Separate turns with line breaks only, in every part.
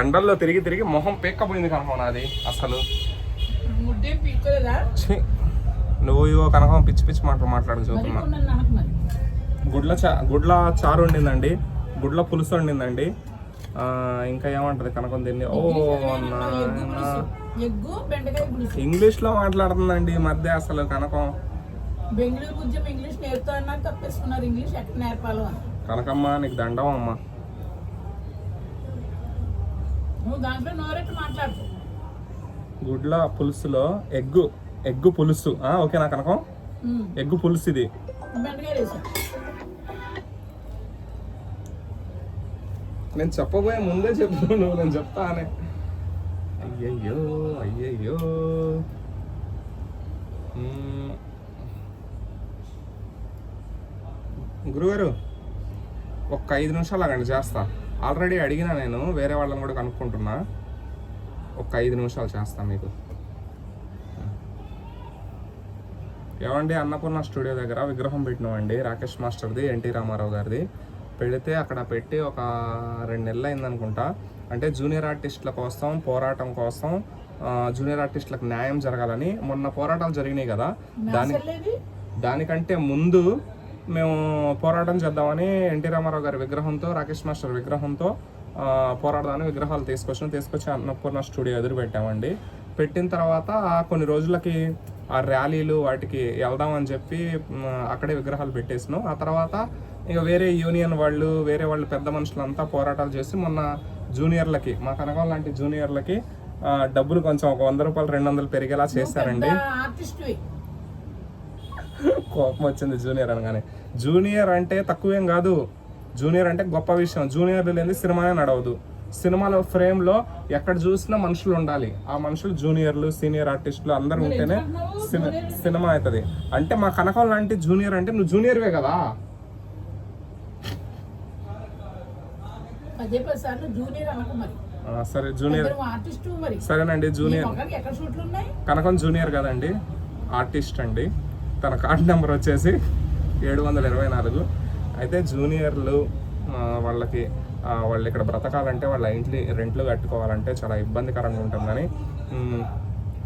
ఎండల్లో తిరిగి తిరిగి మొహం పేక్కపోయింది కనకం నాది అసలు. నువ్వు ఇవో కనకం పిచ్చి పిచ్చి మాటలు మాట్లాడు చూస్తున్నా. గుడ్ల చారు వండిందండి, గుడ్ల పులుసు వండిందండి. ఇంకా ఏమంటది కనకం దీన్ని? ఓ ఇంగ్లీష్ లో మాట్లాడుతుందండి ఈ మధ్య అసలు కనకం. కనకమ్మ నీకు దండం అమ్మా. గుడ్ల పులుసులో ఎగ్గు పులుసు ఓకేనా కనకం? ఎగ్గు పులుసు ఇది. నేను చెప్పబోయే ముందే చెప్పు నువ్వు, నేను చెప్తా అనే. అయ్యయ్యో అయ్యయ్యో. గురుగారు ఒక్క 5 నిమిషాలు అక్కడ చేస్తా. ఆల్రెడీ అడిగినా నేను, వేరే వాళ్ళని కూడా కనుక్కుంటున్నా. ఒక్క 5 నిమిషాలు చేస్తా మీకు. ఏమండి, అన్నపూర్ణ స్టూడియో దగ్గర విగ్రహం పెట్టినామండి, రాకేష్ మాస్టర్ది, ఎన్టీ రామారావు గారిది. పెడితే అక్కడ పెట్టి ఒక 2 నెలలు అయిందనుకుంటా. అంటే జూనియర్ ఆర్టిస్టుల కోసం, పోరాటం కోసం, జూనియర్ ఆర్టిస్టులకు న్యాయం జరగాలని మొన్న పోరాటాలు జరిగినాయి కదా, దానికంటే ముందు మేము పోరాటం చేద్దామని ఎన్టీ రామారావు గారి విగ్రహంతో, రాకేష్ మాస్టర్ విగ్రహంతో పోరాడదామని విగ్రహాలు తీసుకొచ్చి అన్నపూర్ణ స్టూడియో ఎదురు పెట్టామండి. పెట్టిన తర్వాత కొన్ని రోజులకి ఆ ర్యాలీలు వాటికి వెళ్దామని చెప్పి అక్కడే విగ్రహాలు పెట్టేసినాం. ఆ తర్వాత ఇక వేరే యూనియన్ వాళ్ళు, వేరే వాళ్ళు పెద్ద మనుషులంతా పోరాటాలు చేసి మొన్న జూనియర్లకి, మా కనకం లాంటి జూనియర్లకి డబ్బులు కొంచెం ఒక 100 రూపాయలు 200 పెరిగేలా చేశారండి. కోపం వచ్చింది జూనియర్ అనగానే. జూనియర్ అంటే తక్కువేం కాదు, జూనియర్ అంటే గొప్ప విషయం. జూనియర్లు లేని సినిమానే నడవదు. సినిమాలో ఫ్రేమ్లో ఎక్కడ చూసినా మనుషులు ఉండాలి. ఆ మనుషులు జూనియర్లు, సీనియర్ ఆర్టిస్టులు అందరూ ఉంటేనే సినిమా అవుతుంది. అంటే మా కనకం లాంటి జూనియర్ అంటే నువ్వు జూనియర్వే కదా. సరే జూనియర్, సరేనండి జూనియర్. కనకం జూనియర్ కదండి, ఆర్టిస్ట్ అండి. తన కార్డు నెంబర్ వచ్చేసి 724. అయితే జూనియర్లు వాళ్ళకి వాళ్ళు ఇక్కడ బ్రతకాలంటే వాళ్ళ ఇంట్లో రెంట్లు కట్టుకోవాలంటే చాలా ఇబ్బందికరంగా ఉంటుందని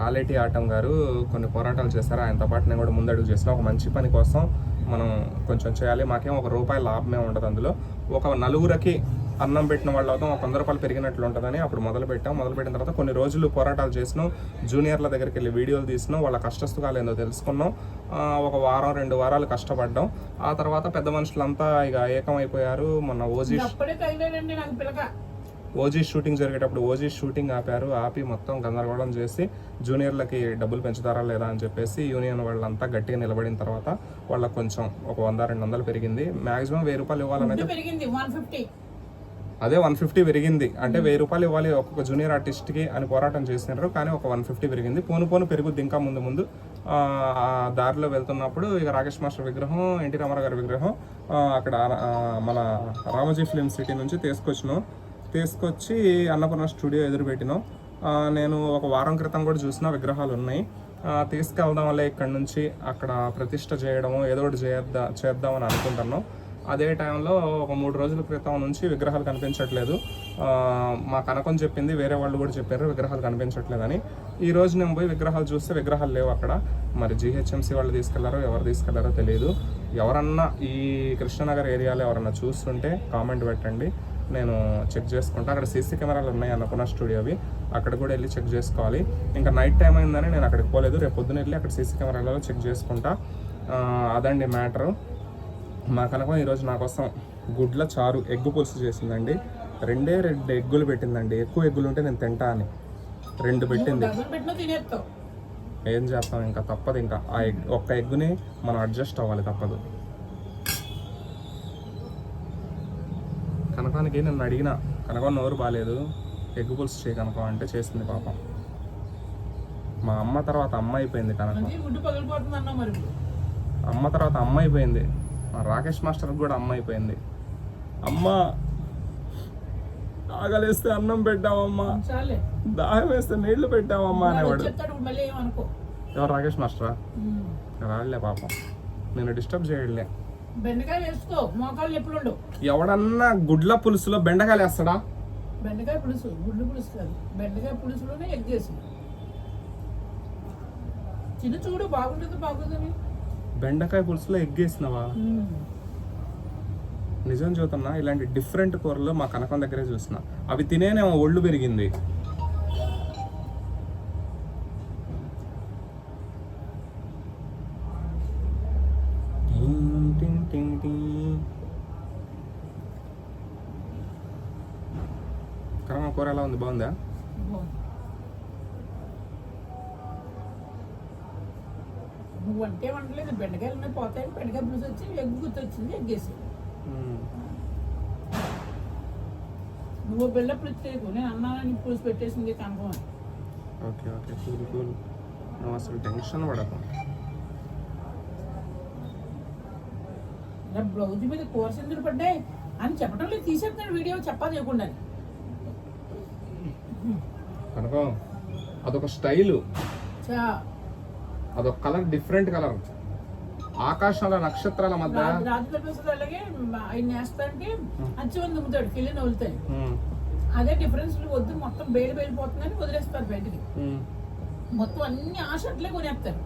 ఆలేటి ఆటం గారు కొన్ని పోరాటాలు చేశారు. ఆయనతో పాటు నేను కూడా ముందడుగు చేసిన. ఒక మంచి పని కోసం మనం కొంచెం చేయాలి. మాకేం ₹1 లాభమే ఉండదు అందులో. ఒక నలుగురికి అన్నం పెట్టిన వాళ్ళు అవుతాం, ఒక 100 రూపాయలు పెరిగినట్లు ఉంటుందని అప్పుడు మొదలుపెట్టిన తర్వాత కొన్ని రోజులు పోరాటాలు చేసినాం. జూనియర్ల దగ్గరికి వెళ్ళి వీడియోలు తీసినాం, వాళ్ళ కష్టసుఖాలు ఏందో తెలుసుకున్నాం. ఒక వారం 2 వారాలు కష్టపడ్డాం. ఆ తర్వాత పెద్ద మనుషులంతా ఇక ఏకమైపోయారు. మొన్న ఓజీ షూటింగ్ జరిగేటప్పుడు ఓజీ షూటింగ్ ఆపి మొత్తం గందరగోళం చేసి జూనియర్లకి డబ్బులు పెంచుతారా లేదా అని చెప్పేసి యూనియన్ వాళ్ళంతా గట్టిగా నిలబడిన తర్వాత వాళ్ళకి కొంచెం ఒక 100-200 పెరిగింది. మ్యాక్సిమం ₹1000 ఇవ్వాలనేది, అదే 150 పెరిగింది. అంటే ₹1000 ఇవ్వాలి ఒక్కొక్క జూనియర్ ఆర్టిస్ట్కి అని పోరాటం చేసినారు. కానీ ఒక 150 పెరిగింది. పోను పెరుగుద్ది ఇంకా ముందు. ఆ దారిలో వెళ్తున్నప్పుడు ఇక రాకేష్ మాస్టర్ విగ్రహం, ఎన్టీ రామారావు గారి విగ్రహం అక్కడ మన రామోజీ ఫిలిం సిటీ నుంచి తీసుకొచ్చి అన్నపూర్ణ స్టూడియో ఎదురు పెట్టినాం. నేను ఒక వారం క్రితం కూడా చూసిన విగ్రహాలు ఉన్నాయి. తీసుకెళ్దాం వల్ల ఇక్కడ నుంచి అక్కడ ప్రతిష్ట చేయడము, ఏదో ఒకటి చేద్దామని అనుకుంటున్నాం. అదే టైంలో ఒక 3 రోజుల క్రితం నుంచి విగ్రహాలు కనిపించట్లేదు. మా కనకం చెప్పింది, వేరే వాళ్ళు కూడా చెప్పారు విగ్రహాలు కనిపించట్లేదని. ఈ రోజు నేను పోయి విగ్రహాలు చూస్తే విగ్రహాలు లేవు అక్కడ. మరి GHMC వాళ్ళు తీసుకెళ్లారో ఎవరు తీసుకెళ్లారో తెలియదు. ఎవరన్నా ఈ కృష్ణనగర్ ఏరియాలో ఎవరన్నా చూస్తుంటే కామెంట్ పెట్టండి, నేను చెక్ చేసుకుంటా. అక్కడ CC కెమెరాలు ఉన్నాయి అన్నపూర్ణ స్టూడియోవి, అక్కడ కూడా వెళ్ళి చెక్ చేసుకోవాలి. ఇంకా నైట్ టైం అయిందని నేను అక్కడికి పోలేదు. రేపు పొద్దున వెళ్ళి అక్కడ CC కెమెరాలలో చెక్ చేసుకుంటా. అదండి మ్యాటరు. మా కనకం ఈరోజు నా కోసం గుడ్ల చారు, ఎగ్గు పులుసు చేసిందండి. 2 ఎగ్గులు పెట్టిందండి. ఎక్కువ ఎగ్గులు ఉంటే నేను తింటా అని 2 పెట్టింది. ఏం చేస్తాం, ఇంకా తప్పదు. ఇంకా ఆ ఒక్క ఎగ్గుని మనం అడ్జస్ట్ అవ్వాలి, తప్పదు. కనకానికి నన్ను అడిగిన, కనకం నోరు బాగాలేదు, ఎగ్గు పులుసు చేయి కనకం అంటే చేసింది పాపం. మా అమ్మ తర్వాత అమ్మ అయిపోయింది కనకం. అమ్మ తర్వాత అమ్మ అయిపోయింది. రాకేష్ మాస్టర్కి కూడా అమ్మ అయిపోయింది. అమ్మ ఆకలిస్తే అన్నం పెట్టావమ్మా, దాహం వేస్తే నీళ్లు పెట్టావమ్మా అనేవాడు. ఎవరు? రాకేష్ మాస్టరా? రాళ్లే పాపం, నేను డిస్టర్బ్ చేయలే.
బెండకాయలు వేసుకో, మోకాళ్ళు ఎప్పుడు
ఎవడన్నా గుడ్ల పులుసులో బెండకాయలు వేస్తాడా?
బెండకాయ పులుసు, గుడ్లు పులుసు కాదు, బెండకాయ పులుసులోనే ఎగ్ చేసి చిన్న చూడు బాగుంటుంది బాగుంటుంది.
బెండకాయ పులుసులో ఎగ్ వేసినావా? నిజం చూతున్నా, ఇలాంటి డిఫరెంట్ కూరలు మా కనకం దగ్గరే చూసిన. అవి తినేనేమో ఒళ్ళు పెరిగింది. కనకం కూర ఎలా ఉంది? బాగుందా?
నువ్వు అంటే వండలేదు, బెండకాయలు ఉన్నాయి పోతాయి, బెండకాయ పులుసు వచ్చి ఎగ్గు గుర్తొచ్చింది, ఎగ్గేసి. నువ్వు బెల్ల పులుసు చేయకు, నేను అన్నానని పులుసు పెట్టేసింది కనుకో.
ఓకే ఓకే, కూల్ కూల్, నువ్వు అసలు టెన్షన్ పడకు.
ఇలా బ్లౌజ్ మీద కూర సిందులు పడ్డాయి అని చెప్పడం లేదు, తీసేస్తున్నాడు వీడియో చెప్పా చేయకుండా.
కనుకం అదొక స్టైలు,
చా
అదొక కలర్, డిఫరెంట్ కలర్. ఆకాశంలో నక్షత్రాల మధ్య
రాత్రి వస్తుంది. అలాగే ఆయన వేస్తానికి అచ్చి దుమ్ముతాడు, కిల్లి నవ్వుతాయి. అదే డిఫరెన్స్ వద్దు, మొత్తం బేలు బేలిపోతుందని వదిలేస్తారు బయటికి. మొత్తం అన్ని ఆ షర్ట్లే కొనేస్తారు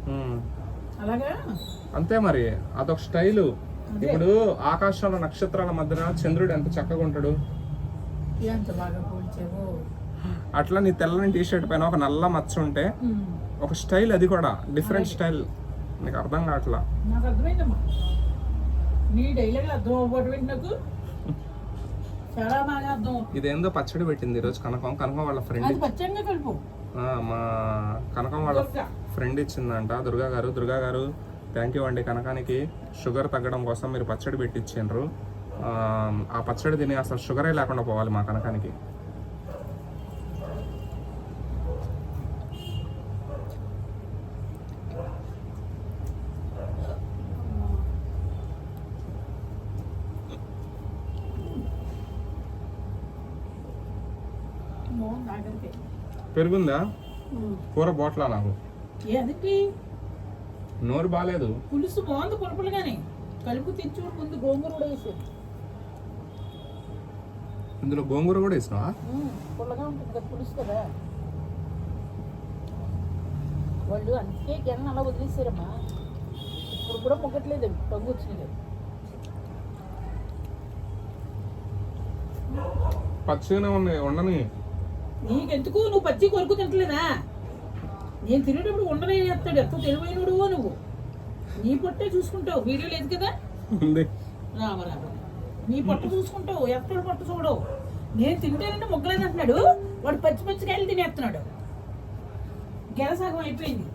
అలాగా.
అంతే మరి, అదొక స్టైలు. ఇప్పుడు ఆకాశంలో నక్షత్రాల మధ్యన చంద్రుడు ఎంత చక్కగా ఉంటాడు,
ఎంత బాగా పోల్చావు.
అట్లా నీ తెల్లని టీ షర్ట్ పైన ఒక నల్ల మచ్చ ఉంటే ఒక స్టైల్, అది కూడా డిఫరెంట్ స్టైల్. నీకు అర్థం కావట్లా?
నాకు అర్థమైందమ్మా, నీ డైలాగ్ అర్థం అవ్వబోటు నాకు చాలా బాగా అర్థం.
ఇదేందో పచ్చడి పెట్టింది ఈరోజు కనకం. కనకం వాళ్ళ ఫ్రెండ్,
పచ్చడిగా కలుపు.
మా కనకం వాళ్ళ ఫ్రెండ్ ఇచ్చిందంట, దుర్గా గారు. దుర్గా గారు థ్యాంక్ యూ అండి, కనకానికి షుగర్ తగ్గడం కోసం మీరు పచ్చడి పెట్టించారు. ఆ పచ్చడి తిని అసలు షుగరే లేకుండా పోవాలి మా కనకానికి. పెరుగుందా? కూర బోట్లా నాకు నోరు బాగాలేదు.
పులుసు బాగుంది పులుపులుగానే, కలుపు తెచ్చు ముందు గోంగూర కూడా వేసాడు.
ఇందులో గోంగూర కూడా వేసినావా?
పుల్లగా ఉంటుంది కదా పులుసు కదా. వాళ్ళు అంతే గెన్న అలా వదిలేసారమ్మా, ఇప్పుడు కూడా మొగ్గట్లేదు, రంగు వచ్చినది.
పచ్చిగానే ఉన్నాయి, ఉండని.
నీకెందుకు, నువ్వు పచ్చి కొరకు తింటలేదా? నేను తినేటప్పుడు ఉండనే చేస్తాడు, ఎంతో తెలివైనడు నువ్వు. నీ పొట్టే చూసుకుంటావు, వీడియో లేదు కదా. రామరామ, నీ పొట్ట చూసుకుంటావు, ఎక్కడ పొట్ట చూడవు. నేను తింటేనంటే మొగ్గలేదు అంటున్నాడు, వాడు పచ్చి పచ్చికాయలు తినేస్తున్నాడు. గెలసాగం అయిపోయింది.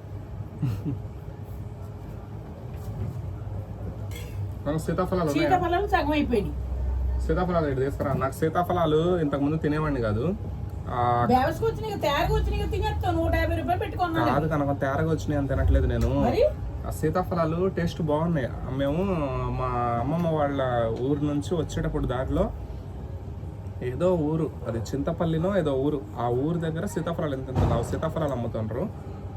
సీతాఫలాలు సగం అయిపోయింది.
సీతాఫలాలు ఇటు తీసుకురా. నాకు సీతాఫలాలు ఇంతకు ముందు తినేవాడిని కాదు. కాదు కనుక తేరగా వచ్చినాయి అని తినట్లేదు నేను. ఆ సీతాఫలాలు టేస్ట్ బాగున్నాయి. మేము మా అమ్మమ్మ వాళ్ళ ఊరు నుంచి వచ్చేటప్పుడు దారిలో ఏదో ఊరు, అది చింతపల్లినో ఏదో ఊరు, ఆ ఊరు దగ్గర సీతాఫలాలు ఎంత సీతాఫలాలు అమ్ముతుంటారు.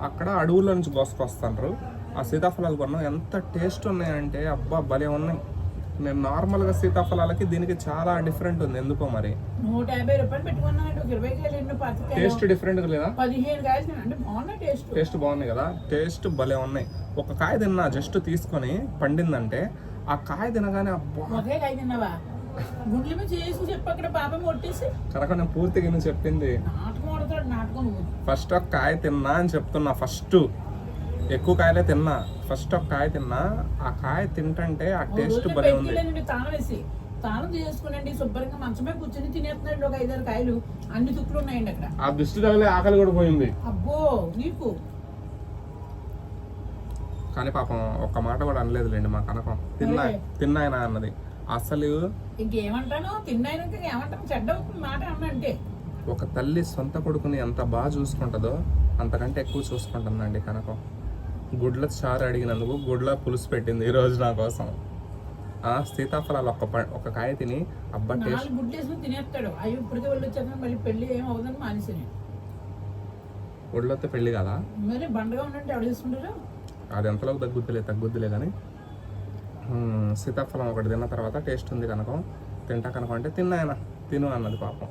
అక్కడ అడవుల నుంచి కోసుకొస్తుంటారు. ఆ సీతాఫలాలు కొన్నాం, ఎంత టేస్ట్ ఉన్నాయంటే అబ్బా భలే ఉన్నాయి. నేను నార్మల్గా సీతాఫలాలకి దీనికి చాలా డిఫరెంట్ ఉంది, ఎందుకో మరి.
150 రూపాయలు పెట్టుకున్నాడు, 20 కాయలు.
టేస్ట్ డిఫరెంట్ లేదా?
15 కాయలు అంటే బాగున్నాయి,
టేస్ట్ బాగున్నాయి కదా. టేస్ట్ భలే ఉన్నాయి. ఒక కాయ తిన్నా జస్ట్ తీసుకొని పండిందంటే, ఆ కాయ తినగానే అబ్బా.
ఒకే కాయ తిన్నావా? గుడ్ల మీద చేసి చెప్పి అక్కడ పాపం కొట్టేసి
కనుక నేను పూర్తిగా నేను చెప్పింది.
నాటకం
ఫస్ట్ ఒక కాయ తిన్నా అని చెప్తున్నా. ఫస్ట్ ఎక్కువ కాయలే తిన్నా, ఫస్ట్ ఒక కాయ తిన్నా. ఆ కాయ తింటే ఆ టేస్ట్ భలే ఉంది.
తాళం వేసి తాళం చేసుకునండి, శుభ్రంగా మంచమే కూర్చొని తినేస్తున్నాడు. ఒక 5-6 కాయలు, అన్ని తుక్కులు ఉన్నాయండి అక్కడ.
ఆ దృష్టి తగిలే ఆకలి కూడా పోయింది.
అబ్బో నీకు.
కానీ పాపం ఒక్క మాట కూడా అనలేదులేండి మా కనకం. తిన్నాయన అన్నది. అసలు
ఇంకేమంటాను, తిన్నాయన ఏమంటాను, చెడ్డ మాట అన్నంటే.
ఒక తల్లి సొంత కొడుకుని ఎంత బాగా చూసుకుంటుందో అంతకంటే ఎక్కువ చూసుకుంటుందండి కనకం. గుడ్ల చారు అడిగినందుకు గుడ్ల పులుసు పెట్టింది ఈరోజు నా కోసం. సీతాఫలాలు ఒక కాయ తిని అబ్బా టేస్ట్.
గుడ్లు వేసుకుని తినేస్తాడు. అవి ఇప్పటికే వాళ్ళు వచ్చాక మళ్ళీ పెళ్లి ఏం అవుదని మానేసి.
గుడ్లతో పెళ్లి కదా
మరి, బండగా ఉండంటే ఎవరు చేసుకుంటారు?
అది ఎంతలోకి తగ్గుద్దులే కానీ సీతాఫలం ఒకటి తిన్న తర్వాత టేస్ట్ ఉంది కనుక తింటా కనుక అంటే తిన్నాయన తిను అన్నది పాపం.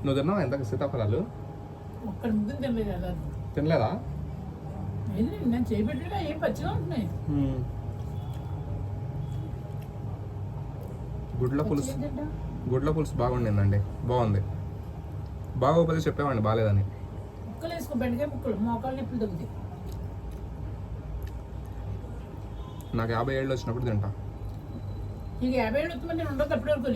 నువ్వు తిన్నావా ఇంతకు సీతాఫలాలు?
ఒక్కడ ముద్ద తినలేదు కదా.
తినలేదా?
ఏది నేను చేయబెట్టా ఏం పచ్చిగా ఉంటున్నాయి.
గుడ్ల పులుసు
పచ్చిగా తింటా.
గుడ్ల పులుసు బాగుండిందండి, బాగుంది. బాగోపోతే చెప్పేవాడిని బాగాలేదని.
ముక్కలు వేసుకో, బెండకాయ ముక్కలు, మోకాలు నొప్పులు తగ్గుతాయి.
నాకు 50 ఏళ్ళు వచ్చినప్పుడు తింటా.
నీకు 50 ఏళ్ళు వస్తుందని నేను ఉండదు అప్పుడు వరకు.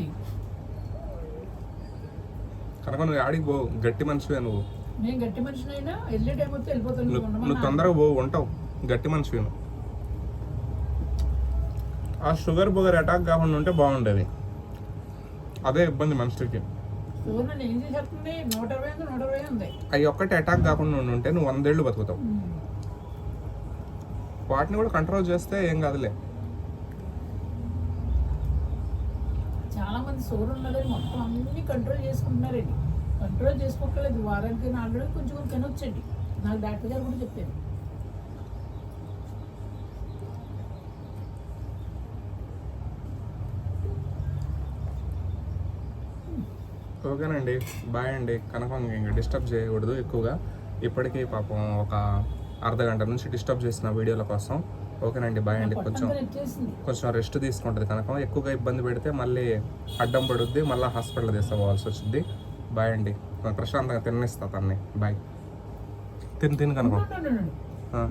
కనుక నువ్వు ఆడికి పోవు, గట్టి మనిషివే నువ్వు.
నేను గట్టి మనిషిని అయినా వెళ్ళే టైం వస్తే వెళ్ళిపోతాను.
నువ్వు తొందరగా పోవు, ఉంటావు, గట్టి మనిషివి నువ్వు. ఆ షుగర్ బుగర్ అటాక్ కాకుండా ఉంటే బాగుండేది, అదే ఇబ్బంది మనిషికి.
షుగర్ నన్ను ఏం చేసేస్తుంది? 120 ఉంది.
అవి ఒక్కటి అటాక్ కాకుండా ఉంటే నువ్వు 100 ఏళ్ళు బతుకుతావు. వాటిని కూడా కంట్రోల్ చేస్తే ఏం కాదులే.
చాలా మంది షుగర్ ఉన్నదని మొత్తం అన్ని కంట్రోల్ చేసుకుంటున్నారండి. కంట్రోల్ చేసుకోకలేదు, వారానికి 4 రోజులు కొంచెం కొంచెం తినొచ్చండి. నాకు డాక్టర్ గారు కూడా చెప్పారు.
ఓకేనండి, బాయ్ అండి. కనుక ఇంకా డిస్టర్బ్ చేయకూడదు ఎక్కువగా. ఇప్పటికీ పాపం ఒక అర్ధగంట నుంచి డిస్టర్బ్ చేసిన వీడియోల కోసం. ఓకేనండి, బాయ్ అండి. కొంచెం రెస్ట్ తీసుకుంటుంది కనుక. ఎక్కువగా ఇబ్బంది పెడితే మళ్ళీ అడ్డం పడుద్ది, మళ్ళీ హాస్పిటల్ తీసుకోవాల్సి వచ్చింది. బాయ్ అండి. ప్రశాంతంగా తినేస్తా తన్ని. బాయ్. తిని కనుక.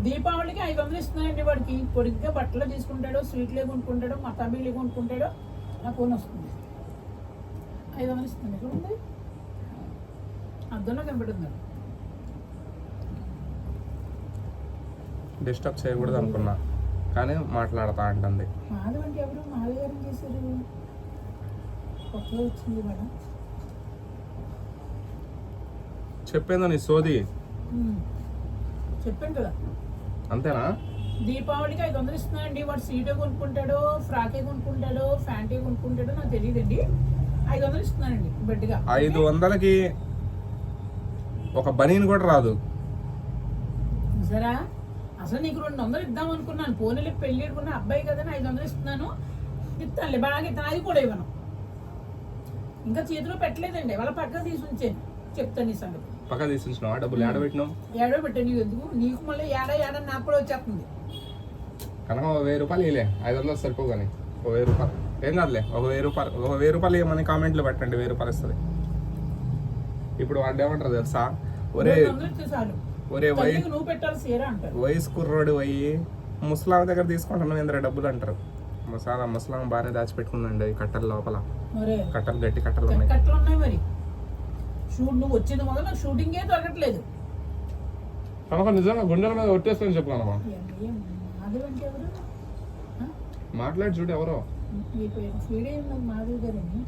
దీపావళికి 500 ఇస్తున్నాయండి వాడికి. పొడిగ్గా బట్టలు తీసుకుంటాడో, స్వీట్లే కొనుక్కుంటాడో, మతాబీలే కొనుక్కుంటాడో, నా ఫోన్ వస్తుంది. 500 ఇస్తుంది. ఎక్కడ ఉంది? అద్దంలో కనబడుతుంది.
డిస్టర్బ్ చేయకూడదు అనుకున్నా, కానీ మాట్లాడతా అంటుంది.
మాధవ్ అంటే ఎవరు? మాధవ్ గారు ఏం చేశారు? కొత్తగా వచ్చింది మేడం.
చెప్పేందో నీ సోది.
చెప్పాను కదా.
అంతేనా?
దీపావళికి 500 ఇస్తున్నాయండి. వాడు సీటే కొనుక్కుంటాడో, ఫ్రాకే కొనుక్కుంటాడో, ఫ్యాంటే కొనుక్కుంటాడో నాకు తెలియదండి. 500 ఇస్తున్నానండి బెడ్గా.
500కి ఒక బనీన్ కూడా రాదు.
సరా అసలు నీకు 200 ఇద్దాం అనుకున్నాను. పోనీలే పెళ్లి అనుకున్న అబ్బాయి కదా, 500 ఇస్తున్నాను. ఇస్తానులే, బాగా ఇస్తాను. అది కూడా ఇవ్వను. ఇంకా చేతిలో పెట్టలేదండి. వాళ్ళ పక్కన తీసి ఉంచాను. చెప్తాను ఈ సంగతి.
పక్క తీసి ఉంచినావా? డబ్బులు ఏడబెట్టినావు?
ఏడబెట్టాను. నీకు ఎందుకు? నీకు మళ్ళీ ఏడా నాకు కూడా వచ్చేస్తుంది.
కనుక 1000 రూపాయలు ఇలే. 500 సరిపోవు కానీ 1000 రూపాయలు ఏం కాదులే. 1000 రూపాయలు ఇవ్వమని కామెంట్లు పెట్టండి. 1000 రూపాయలు ఇస్తుంది. ఇప్పుడు వాడు ఏమంటారు తెలుసా? ఒరే
నువ్వు పెట్టాలి సీరా అంటారు.
వయసు కుర్రోడు పోయి ముస్లాం దగ్గర తీసుకుంటున్నావు ఏంద్ర డబ్బులు అంటారు. ముస్లాం బాగానే దాచిపెట్టుకుందండి కట్టల లోపల. కట్టలు గట్టి కట్టలు ఉన్నాయి.
కట్టలు ఉన్నాయి మరి. నువ్వు వచ్చింది మొదలు నాకు షూటింగే దొరకట్లేదు.
కనుక నిజంగా గుండెల మీద ఒట్టేసుకొని చెప్పుకున్నామా? మాట్లాడి చూడు ఎవరో.
మాధవ్ గారని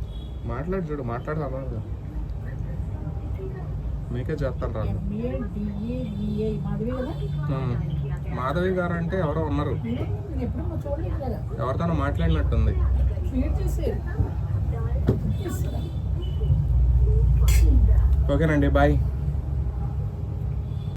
మాట్లాడి చూడు. మాట్లాడతా మీకే చెప్తాను రా. మాధవి గారు అంటే ఎవరో ఉన్నారు. ఎవరితోనో మాట్లాడినట్టుంది. ఓకేనండి, బాయ్.